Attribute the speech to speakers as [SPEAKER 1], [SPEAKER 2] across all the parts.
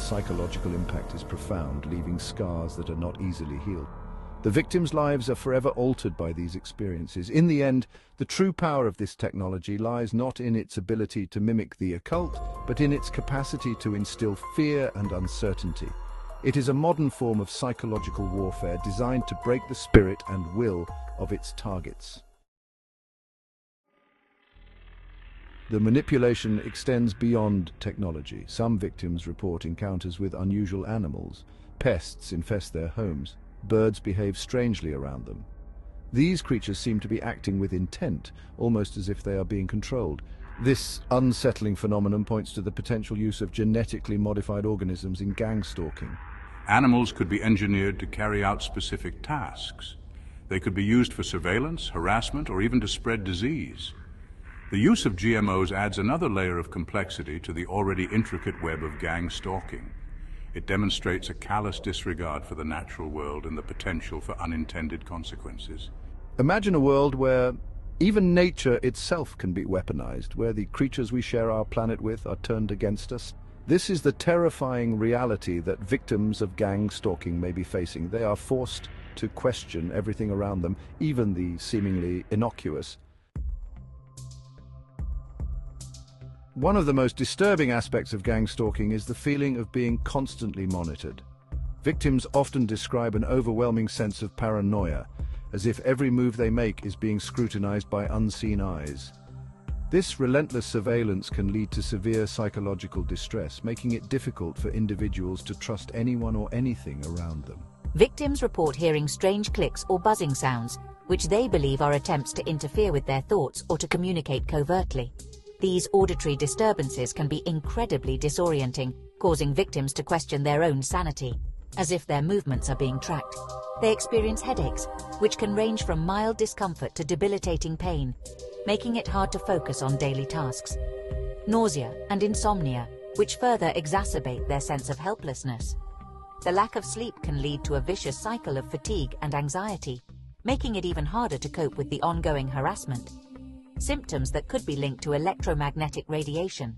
[SPEAKER 1] psychological impact is profound, leaving scars that are not easily healed. The victims' lives are forever altered by these experiences. In the end, the true power of this technology lies not in its ability to mimic the occult, but in its capacity to instill fear and uncertainty. It is a modern form of psychological warfare designed to break the spirit and will of its targets. The manipulation extends beyond technology. Some victims report encounters with unusual animals. Pests infest their homes. Birds behave strangely around them. These creatures seem to be acting with intent, almost as if they are being controlled. This unsettling phenomenon points to the potential use of genetically modified organisms in gang stalking.
[SPEAKER 2] Animals could be engineered to carry out specific tasks. They could be used for surveillance, harassment, or even to spread disease. The use of GMOs adds another layer of complexity to the already intricate web of gang stalking. It demonstrates a callous disregard for the natural world and the potential for unintended consequences.
[SPEAKER 1] Imagine a world where even nature itself can be weaponized, where the creatures we share our planet with are turned against us. This is the terrifying reality that victims of gang stalking may be facing. They are forced to question everything around them, even the seemingly innocuous. One of the most disturbing aspects of gang stalking is the feeling of being constantly monitored. Victims often describe an overwhelming sense of paranoia, as if every move they make is being scrutinized by unseen eyes. This relentless surveillance can lead to severe psychological distress, making it difficult for individuals to trust anyone or anything around them.
[SPEAKER 3] Victims report hearing strange clicks or buzzing sounds, which they believe are attempts to interfere with their thoughts or to communicate covertly. These auditory disturbances can be incredibly disorienting, causing victims to question their own sanity, as if their movements are being tracked. They experience headaches, which can range from mild discomfort to debilitating pain, making it hard to focus on daily tasks. Nausea and insomnia, which further exacerbate their sense of helplessness. The lack of sleep can lead to a vicious cycle of fatigue and anxiety, making it even harder to cope with the ongoing harassment. Symptoms that could be linked to electromagnetic radiation.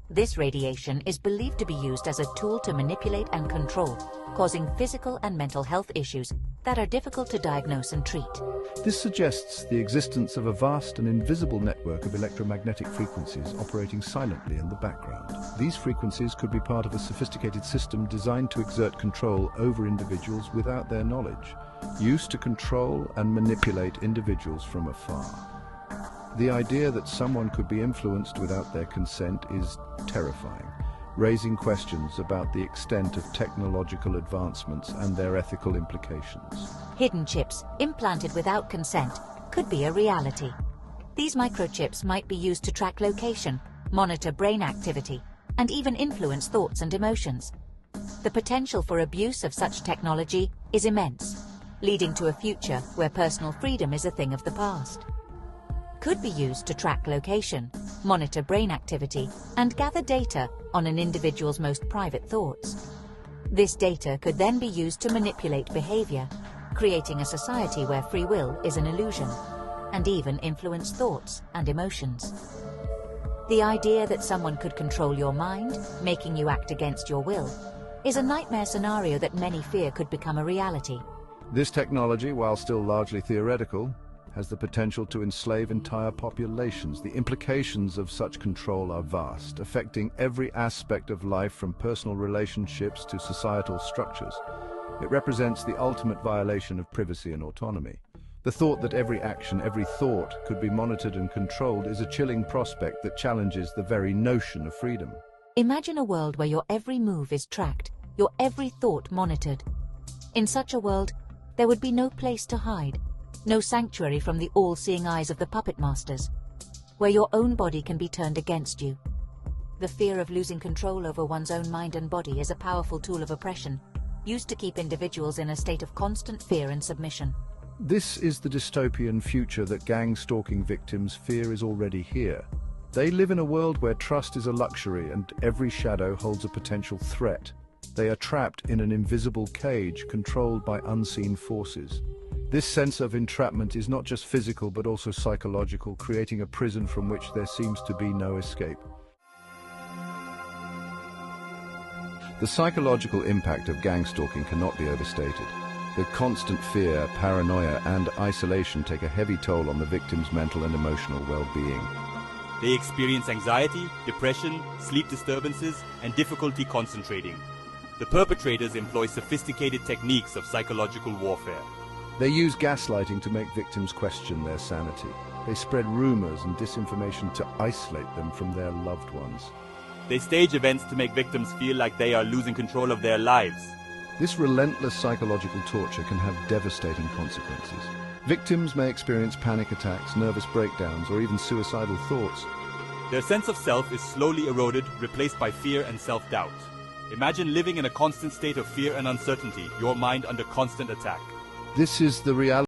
[SPEAKER 3] This radiation is believed to be used as a tool to manipulate and control, causing physical and mental health issues that are difficult to diagnose and treat.
[SPEAKER 1] This suggests the existence of a vast and invisible network of electromagnetic frequencies operating silently in the background. These frequencies could be part of a sophisticated system designed to exert control over individuals without their knowledge, used to control and manipulate individuals from afar. The idea that someone could be influenced without their consent is terrifying, raising questions about the extent of technological advancements and their ethical implications.
[SPEAKER 3] Hidden chips, implanted without consent, could be a reality. These microchips might be used to track location, monitor brain activity, and even influence thoughts and emotions. The potential for abuse of such technology is immense, leading to a future where personal freedom is a thing of the past. Could be used to track location, monitor brain activity, and gather data on an individual's most private thoughts. This data could then be used to manipulate behavior, creating a society where free will is an illusion, and even influence thoughts and emotions. The idea that someone could control your mind, making you act against your will, is a nightmare scenario that many fear could become a reality.
[SPEAKER 1] This technology, while still largely theoretical, has the potential to enslave entire populations. The implications of such control are vast, affecting every aspect of life from personal relationships to societal structures. It represents the ultimate violation of privacy and autonomy. The thought that every action, every thought could be monitored and controlled is a chilling prospect that challenges the very notion of freedom.
[SPEAKER 3] Imagine a world where your every move is tracked, your every thought monitored. In such a world, there would be no place to hide, no sanctuary from the all-seeing eyes of the puppet masters, where your own body can be turned against you. The fear of losing control over one's own mind and body is a powerful tool of oppression, used to keep individuals in a state of constant fear and submission.
[SPEAKER 1] This is the dystopian future that gang stalking victims fear is already here. They live in a world where trust is a luxury and every shadow holds a potential threat. They are trapped in an invisible cage controlled by unseen forces. This sense of entrapment is not just physical but also psychological, creating a prison from which there seems to be no escape. The psychological impact of gang stalking cannot be overstated. The constant fear, paranoia, and isolation take a heavy toll on the victim's mental and emotional well-being.
[SPEAKER 4] They experience anxiety, depression, sleep disturbances, and difficulty concentrating. The perpetrators employ sophisticated techniques of psychological warfare.
[SPEAKER 1] They use gaslighting to make victims question their sanity. They spread rumors and disinformation to isolate them from their loved ones.
[SPEAKER 4] They stage events to make victims feel like they are losing control of their lives.
[SPEAKER 1] This relentless psychological torture can have devastating consequences. Victims may experience panic attacks, nervous breakdowns, or even suicidal thoughts.
[SPEAKER 4] Their sense of self is slowly eroded, replaced by fear and self-doubt. Imagine living in a constant state of fear and uncertainty, your mind under constant attack.
[SPEAKER 1] This is the reality.